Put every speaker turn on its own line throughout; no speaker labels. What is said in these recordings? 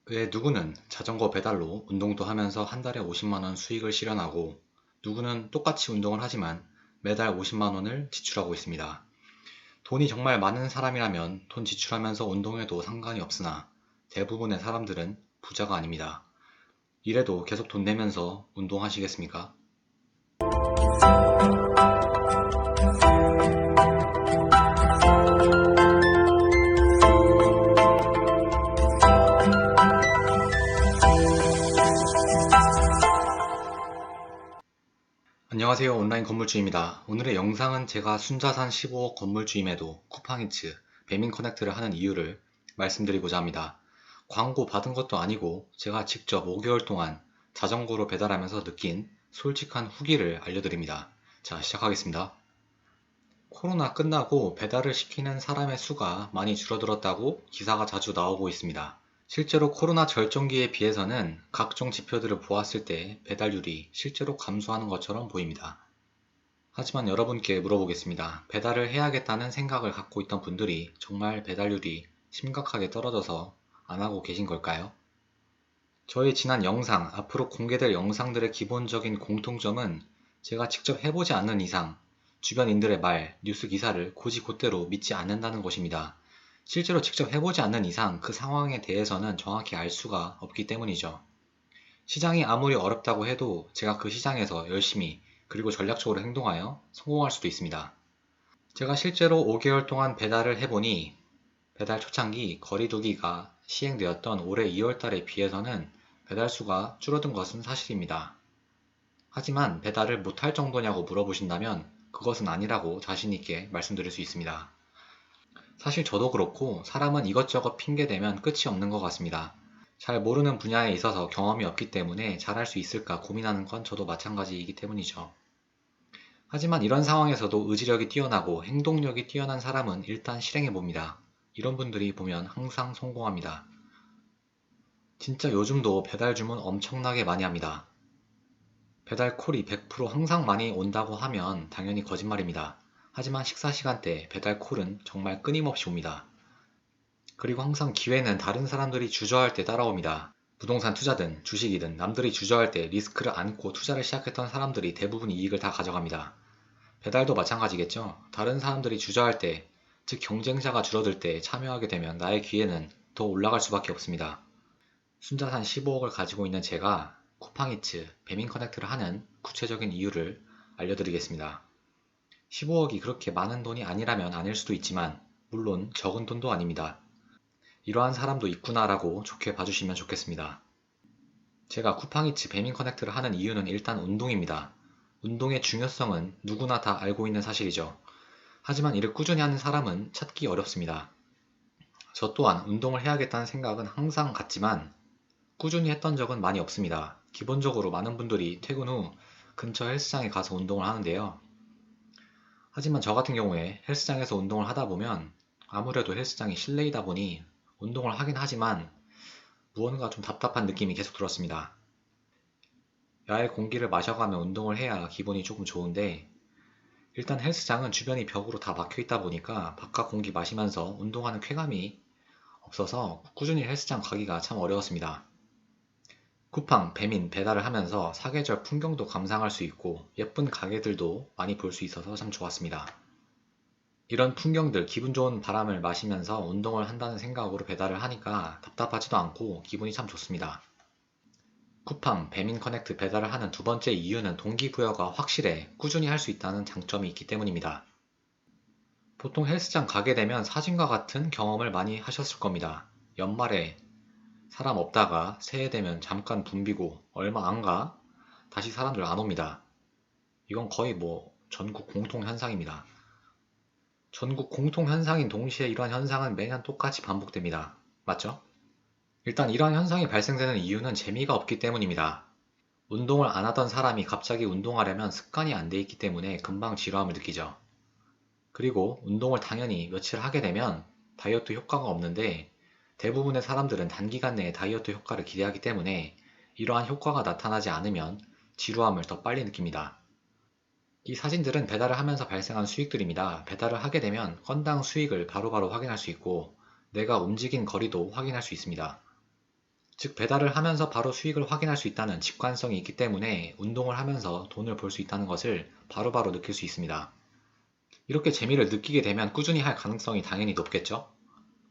왜 누구는 자전거 배달로 운동도 하면서 한 달에 50만 원 수익을 실현하고 누구는 똑같이 운동을 하지만 매달 50만 원을 지출하고 있습니다. 돈이 정말 많은 사람이라면 돈 지출하면서 운동해도 상관이 없으나 대부분의 사람들은 부자가 아닙니다. 이래도 계속 돈 내면서 운동하시겠습니까? 안녕하세요. 온라인 건물주입니다. 오늘의 영상은 제가 순자산 15억 건물주임에도 쿠팡이츠, 배민커넥트를 하는 이유를 말씀드리고자 합니다. 광고 받은 것도 아니고 제가 직접 5개월 동안 자전거로 배달하면서 느낀 솔직한 후기를 알려드립니다. 자, 시작하겠습니다. 코로나 끝나고 배달을 시키는 사람의 수가 많이 줄어들었다고 기사가 자주 나오고 있습니다. 실제로 코로나 절정기에 비해서는 각종 지표들을 보았을 때 배달률이 실제로 감소하는 것처럼 보입니다. 하지만 여러분께 물어보겠습니다. 배달을 해야겠다는 생각을 갖고 있던 분들이 정말 배달률이 심각하게 떨어져서 안 하고 계신 걸까요? 저의 지난 영상, 앞으로 공개될 영상들의 기본적인 공통점은 제가 직접 해보지 않는 이상 주변인들의 말, 뉴스 기사를 곧이곧대로 믿지 않는다는 것입니다. 실제로 직접 해보지 않는 이상 그 상황에 대해서는 정확히 알 수가 없기 때문이죠. 시장이 아무리 어렵다고 해도 제가 그 시장에서 열심히 그리고 전략적으로 행동하여 성공할 수도 있습니다. 제가 실제로 5개월 동안 배달을 해보니 배달 초창기 거리두기가 시행되었던 올해 2월 달에 비해서는 배달 수가 줄어든 것은 사실입니다. 하지만 배달을 못할 정도냐고 물어보신다면 그것은 아니라고 자신있게 말씀드릴 수 있습니다. 사실 저도 그렇고 사람은 이것저것 핑계대면 끝이 없는 것 같습니다. 잘 모르는 분야에 있어서 경험이 없기 때문에 잘할 수 있을까 고민하는 건 저도 마찬가지이기 때문이죠. 하지만 이런 상황에서도 의지력이 뛰어나고 행동력이 뛰어난 사람은 일단 실행해 봅니다. 이런 분들이 보면 항상 성공합니다. 진짜 요즘도 배달 주문 엄청나게 많이 합니다. 배달 콜이 100% 항상 많이 온다고 하면 당연히 거짓말입니다. 하지만 식사 시간대 배달 콜은 정말 끊임없이 옵니다. 그리고 항상 기회는 다른 사람들이 주저할 때 따라옵니다. 부동산 투자든 주식이든 남들이 주저할 때 리스크를 안고 투자를 시작했던 사람들이 대부분 이익을 다 가져갑니다. 배달도 마찬가지겠죠. 다른 사람들이 주저할 때, 즉 경쟁자가 줄어들 때 참여하게 되면 나의 기회는 더 올라갈 수밖에 없습니다. 순자산 15억을 가지고 있는 제가 쿠팡이츠, 배민커넥트를 하는 구체적인 이유를 알려드리겠습니다. 15억이 그렇게 많은 돈이 아니라면 아닐 수도 있지만 물론 적은 돈도 아닙니다. 이러한 사람도 있구나라고 좋게 봐주시면 좋겠습니다. 제가 쿠팡이츠, 배민커넥트를 하는 이유는 일단 운동입니다. 운동의 중요성은 누구나 다 알고 있는 사실이죠. 하지만 이를 꾸준히 하는 사람은 찾기 어렵습니다. 저 또한 운동을 해야겠다는 생각은 항상 같지만 꾸준히 했던 적은 많이 없습니다. 기본적으로 많은 분들이 퇴근 후 근처 헬스장에 가서 운동을 하는데요. 하지만 저 같은 경우에 헬스장에서 운동을 하다 보면 아무래도 헬스장이 실내이다 보니 운동을 하긴 하지만 무언가 좀 답답한 느낌이 계속 들었습니다. 야외 공기를 마셔가며 운동을 해야 기분이 조금 좋은데 일단 헬스장은 주변이 벽으로 다 막혀 있다 보니까 바깥 공기 마시면서 운동하는 쾌감이 없어서 꾸준히 헬스장 가기가 참 어려웠습니다. 쿠팡, 배민 배달을 하면서 사계절 풍경도 감상할 수 있고 예쁜 가게들도 많이 볼 수 있어서 참 좋았습니다. 이런 풍경들, 기분 좋은 바람을 마시면서 운동을 한다는 생각으로 배달을 하니까 답답하지도 않고 기분이 참 좋습니다. 쿠팡, 배민커넥트 배달을 하는 두 번째 이유는 동기부여가 확실해 꾸준히 할 수 있다는 장점이 있기 때문입니다. 보통 헬스장 가게 되면 사진과 같은 경험을 많이 하셨을 겁니다. 연말에 사람 없다가 새해 되면 잠깐 붐비고 얼마 안 가 다시 사람들 안 옵니다. 이건 거의 전국 공통 현상입니다. 전국 공통 현상인 동시에 이러한 현상은 매년 똑같이 반복됩니다. 맞죠? 일단 이러한 현상이 발생되는 이유는 재미가 없기 때문입니다. 운동을 안 하던 사람이 갑자기 운동하려면 습관이 안 돼 있기 때문에 금방 지루함을 느끼죠. 그리고 운동을 당연히 며칠 하게 되면 다이어트 효과가 없는데 대부분의 사람들은 단기간 내에 다이어트 효과를 기대하기 때문에 이러한 효과가 나타나지 않으면 지루함을 더 빨리 느낍니다. 이 사진들은 배달을 하면서 발생한 수익들입니다. 배달을 하게 되면 건당 수익을 바로바로 확인할 수 있고 내가 움직인 거리도 확인할 수 있습니다. 즉 배달을 하면서 바로 수익을 확인할 수 있다는 직관성이 있기 때문에 운동을 하면서 돈을 벌 수 있다는 것을 바로바로 느낄 수 있습니다. 이렇게 재미를 느끼게 되면 꾸준히 할 가능성이 당연히 높겠죠?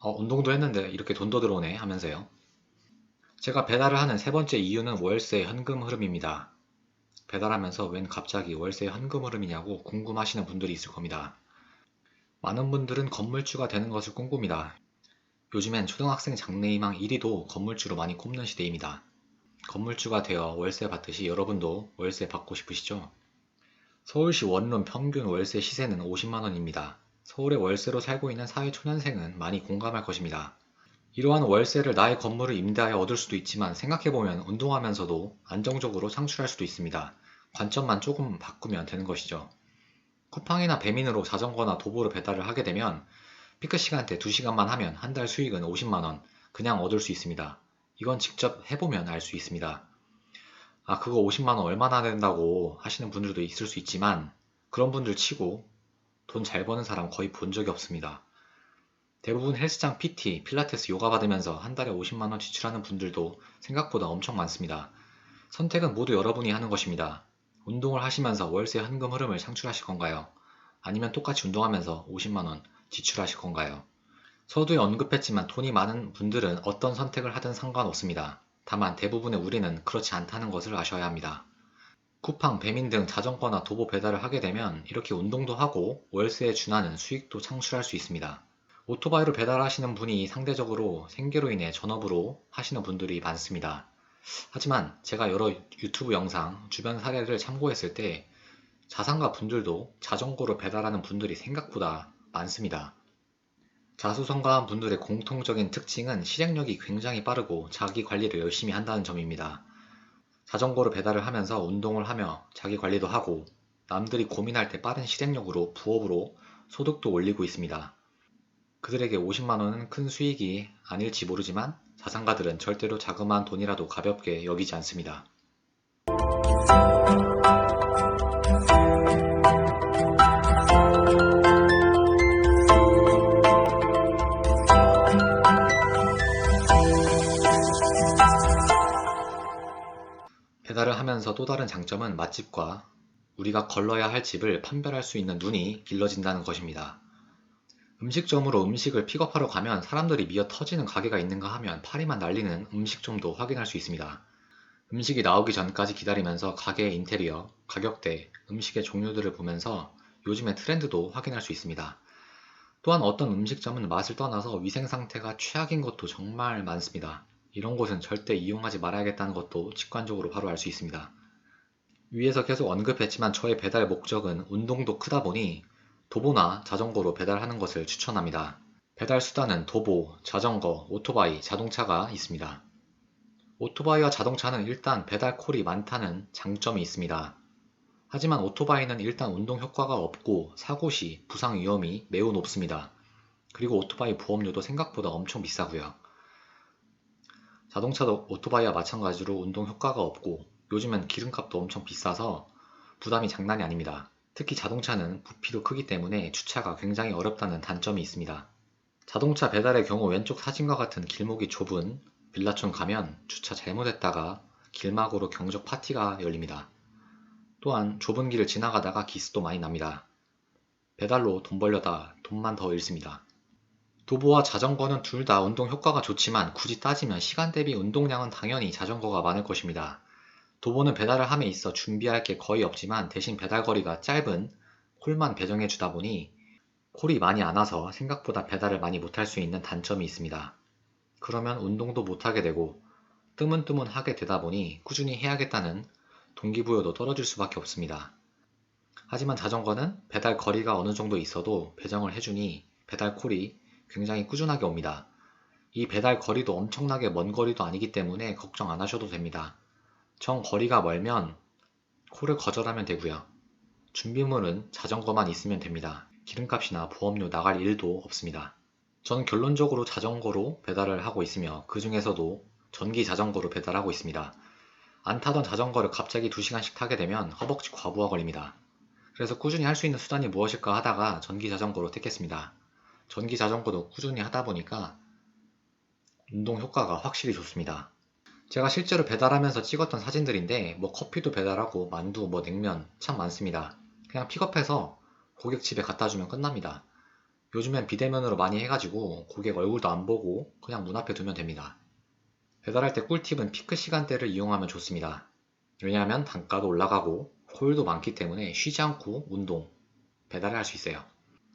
운동도 했는데 이렇게 돈도 들어오네 하면서요. 제가 배달을 하는 세 번째 이유는 월세 현금 흐름입니다. 배달하면서 웬 갑자기 월세 현금 흐름이냐고 궁금하시는 분들이 있을 겁니다. 많은 분들은 건물주가 되는 것을 꿈꿉니다. 요즘엔 초등학생 장래희망 1위도 건물주로 많이 꼽는 시대입니다. 건물주가 되어 월세 받듯이 여러분도 월세 받고 싶으시죠? 서울시 원룸 평균 월세 시세는 50만원입니다. 서울의 월세로 살고 있는 사회초년생은 많이 공감할 것입니다. 이러한 월세를 나의 건물을 임대하여 얻을 수도 있지만 생각해보면 운동하면서도 안정적으로 창출할 수도 있습니다. 관점만 조금 바꾸면 되는 것이죠. 쿠팡이나 배민으로 자전거나 도보로 배달을 하게 되면 피크 시간대 2시간만 하면 한 달 수익은 50만원 그냥 얻을 수 있습니다. 이건 직접 해보면 알 수 있습니다. 그거 50만원 얼마나 된다고 하시는 분들도 있을 수 있지만 그런 분들 치고 돈 잘 버는 사람 거의 본 적이 없습니다. 대부분 헬스장 PT, 필라테스, 요가 받으면서 한 달에 50만원 지출하는 분들도 생각보다 엄청 많습니다. 선택은 모두 여러분이 하는 것입니다. 운동을 하시면서 월세 현금 흐름을 창출하실 건가요? 아니면 똑같이 운동하면서 50만원 지출하실 건가요? 서두에 언급했지만 돈이 많은 분들은 어떤 선택을 하든 상관없습니다. 다만 대부분의 우리는 그렇지 않다는 것을 아셔야 합니다. 쿠팡, 배민 등 자전거나 도보 배달을 하게 되면 이렇게 운동도 하고 월세에 준하는 수익도 창출할 수 있습니다. 오토바이로 배달하시는 분이 상대적으로 생계로 인해 전업으로 하시는 분들이 많습니다. 하지만 제가 여러 유튜브 영상, 주변 사례를 참고했을 때 자산가 분들도 자전거로 배달하는 분들이 생각보다 많습니다. 자수성가한 분들의 공통적인 특징은 실행력이 굉장히 빠르고 자기 관리를 열심히 한다는 점입니다. 자전거로 배달을 하면서 운동을 하며 자기 관리도 하고 남들이 고민할 때 빠른 실행력으로 부업으로 소득도 올리고 있습니다. 그들에게 50만원은 큰 수익이 아닐지 모르지만 자산가들은 절대로 자그마한 돈이라도 가볍게 여기지 않습니다. 배달을 하면서 또 다른 장점은 맛집과 우리가 걸러야 할 집을 판별할 수 있는 눈이 길러진다는 것입니다. 음식점으로 음식을 픽업하러 가면 사람들이 미어 터지는 가게가 있는가 하면 파리만 날리는 음식점도 확인할 수 있습니다. 음식이 나오기 전까지 기다리면서 가게의 인테리어, 가격대, 음식의 종류들을 보면서 요즘의 트렌드도 확인할 수 있습니다. 또한 어떤 음식점은 맛을 떠나서 위생 상태가 최악인 것도 정말 많습니다. 이런 곳은 절대 이용하지 말아야겠다는 것도 직관적으로 바로 알 수 있습니다. 위에서 계속 언급했지만 저의 배달 목적은 운동도 크다 보니 도보나 자전거로 배달하는 것을 추천합니다. 배달 수단은 도보, 자전거, 오토바이, 자동차가 있습니다. 오토바이와 자동차는 일단 배달 콜이 많다는 장점이 있습니다. 하지만 오토바이는 일단 운동 효과가 없고 사고 시 부상 위험이 매우 높습니다. 그리고 오토바이 보험료도 생각보다 엄청 비싸고요. 자동차도 오토바이와 마찬가지로 운동 효과가 없고 요즘은 기름값도 엄청 비싸서 부담이 장난이 아닙니다. 특히 자동차는 부피도 크기 때문에 주차가 굉장히 어렵다는 단점이 있습니다. 자동차 배달의 경우 왼쪽 사진과 같은 길목이 좁은 빌라촌 가면 주차 잘못했다가 길막으로 경적 파티가 열립니다. 또한 좁은 길을 지나가다가 기스도 많이 납니다. 배달로 돈 벌려다 돈만 더 잃습니다. 도보와 자전거는 둘 다 운동 효과가 좋지만 굳이 따지면 시간 대비 운동량은 당연히 자전거가 많을 것입니다. 도보는 배달을 함에 있어 준비할 게 거의 없지만 대신 배달 거리가 짧은 콜만 배정해 주다 보니 콜이 많이 안 와서 생각보다 배달을 많이 못할 수 있는 단점이 있습니다. 그러면 운동도 못하게 되고 뜨문뜨문하게 되다 보니 꾸준히 해야겠다는 동기부여도 떨어질 수밖에 없습니다. 하지만 자전거는 배달 거리가 어느 정도 있어도 배정을 해주니 배달 콜이 굉장히 꾸준하게 옵니다. 이 배달 거리도 엄청나게 먼 거리도 아니기 때문에 걱정 안 하셔도 됩니다. 정 거리가 멀면 콜을 거절하면 되고요. 준비물은 자전거만 있으면 됩니다. 기름값이나 보험료 나갈 일도 없습니다. 저는 결론적으로 자전거로 배달을 하고 있으며 그 중에서도 전기 자전거로 배달하고 있습니다. 안 타던 자전거를 갑자기 2시간씩 타게 되면 허벅지 과부하 걸립니다. 그래서 꾸준히 할 수 있는 수단이 무엇일까 하다가 전기 자전거로 택했습니다. 전기 자전거도 꾸준히 하다 보니까 운동 효과가 확실히 좋습니다. 제가 실제로 배달하면서 찍었던 사진들인데 뭐 커피도 배달하고 만두, 뭐 냉면 참 많습니다. 그냥 픽업해서 고객 집에 갖다 주면 끝납니다. 요즘엔 비대면으로 많이 해가지고 고객 얼굴도 안 보고 그냥 문 앞에 두면 됩니다. 배달할 때 꿀팁은 피크 시간대를 이용하면 좋습니다. 왜냐하면 단가도 올라가고 콜도 많기 때문에 쉬지 않고 운동, 배달을 할 수 있어요.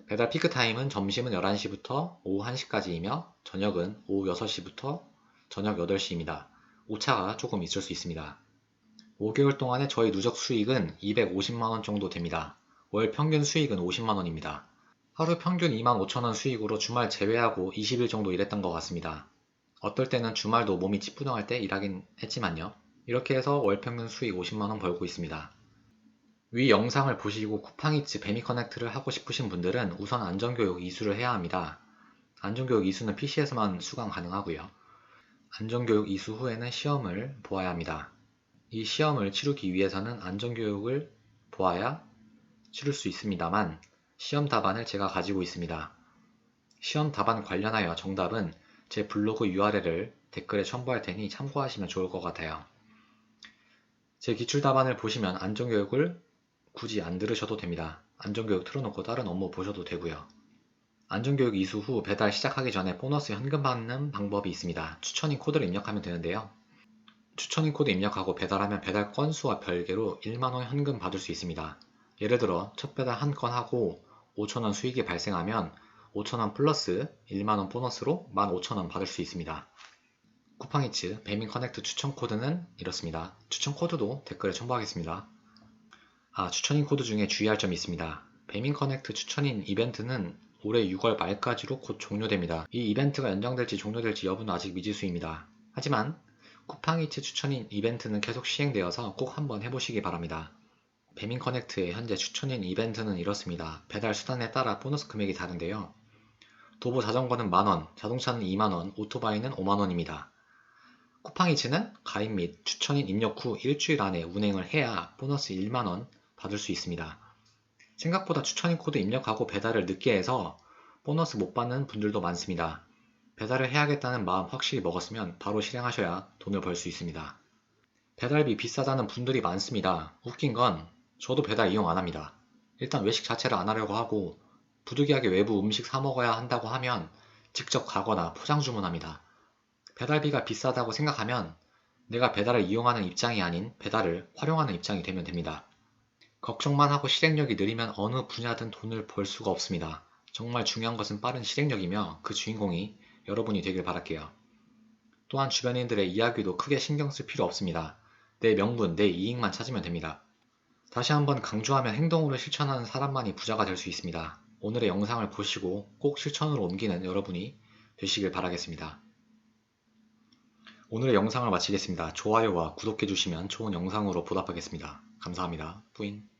배달 피크 타임은 점심은 11시부터 오후 1시까지이며 저녁은 오후 6시부터 저녁 8시입니다. 오차가 조금 있을 수 있습니다. 5개월 동안의 저희 누적 수익은 250만원 정도 됩니다. 월 평균 수익은 50만원입니다. 하루 평균 25,000원 수익으로 주말 제외하고 20일 정도 일했던 것 같습니다. 어떨 때는 주말도 몸이 찌뿌둥할 때 일하긴 했지만요. 이렇게 해서 월 평균 수익 50만원 벌고 있습니다. 위 영상을 보시고 쿠팡이츠 배미커넥트를 하고 싶으신 분들은 우선 안전교육 이수를 해야 합니다. 안전교육 이수는 PC에서만 수강 가능하고요. 안전교육 이수 후에는 시험을 보아야 합니다. 이 시험을 치르기 위해서는 안전교육을 보아야 치를 수 있습니다만 시험 답안을 제가 가지고 있습니다. 시험 답안 관련하여 정답은 제 블로그 URL을 댓글에 첨부할 테니 참고하시면 좋을 것 같아요. 제 기출 답안을 보시면 안전교육을 굳이 안 들으셔도 됩니다. 안전교육 틀어놓고 다른 업무 보셔도 되고요. 안전교육 이수 후 배달 시작하기 전에 보너스 현금 받는 방법이 있습니다. 추천인 코드를 입력하면 되는데요. 추천인 코드 입력하고 배달하면 배달 건수와 별개로 1만원 현금 받을 수 있습니다. 예를 들어 첫 배달 한 건 하고 5,000원 수익이 발생하면 5,000원 플러스 1만원 보너스로 15,000원 받을 수 있습니다. 쿠팡이츠 배민 커넥트 추천 코드는 이렇습니다. 추천 코드도 댓글에 첨부하겠습니다. 추천인 코드 중에 주의할 점이 있습니다. 배민 커넥트 추천인 이벤트는 올해 6월 말까지로 곧 종료됩니다. 이 이벤트가 연장될지 종료될지 여부는 아직 미지수입니다. 하지만 쿠팡이츠 추천인 이벤트는 계속 시행되어서 꼭 한번 해보시기 바랍니다. 배민 커넥트의 현재 추천인 이벤트는 이렇습니다. 배달 수단에 따라 보너스 금액이 다른데요. 도보 자전거는 만원, 자동차는 2만원, 오토바이는 5만원입니다. 쿠팡이츠는 가입 및 추천인 입력 후 일주일 안에 운행을 해야 보너스 1만원 받을 수 있습니다. 생각보다 추천인 코드 입력하고 배달을 늦게 해서 보너스 못 받는 분들도 많습니다. 배달을 해야겠다는 마음 확실히 먹었으면 바로 실행하셔야 돈을 벌 수 있습니다. 배달비 비싸다는 분들이 많습니다. 웃긴 건 저도 배달 이용 안 합니다. 일단 외식 자체를 안 하려고 하고 부득이하게 외부 음식 사 먹어야 한다고 하면 직접 가거나 포장 주문합니다. 배달비가 비싸다고 생각하면 내가 배달을 이용하는 입장이 아닌 배달을 활용하는 입장이 되면 됩니다. 걱정만 하고 실행력이 느리면 어느 분야든 돈을 벌 수가 없습니다. 정말 중요한 것은 빠른 실행력이며 그 주인공이 여러분이 되길 바랄게요. 또한 주변인들의 이야기도 크게 신경 쓸 필요 없습니다. 내 명분, 내 이익만 찾으면 됩니다. 다시 한번 강조하면 행동으로 실천하는 사람만이 부자가 될 수 있습니다. 오늘의 영상을 보시고 꼭 실천으로 옮기는 여러분이 되시길 바라겠습니다. 오늘의 영상을 마치겠습니다. 좋아요와 구독해주시면 좋은 영상으로 보답하겠습니다. 감사합니다. 뿌잉.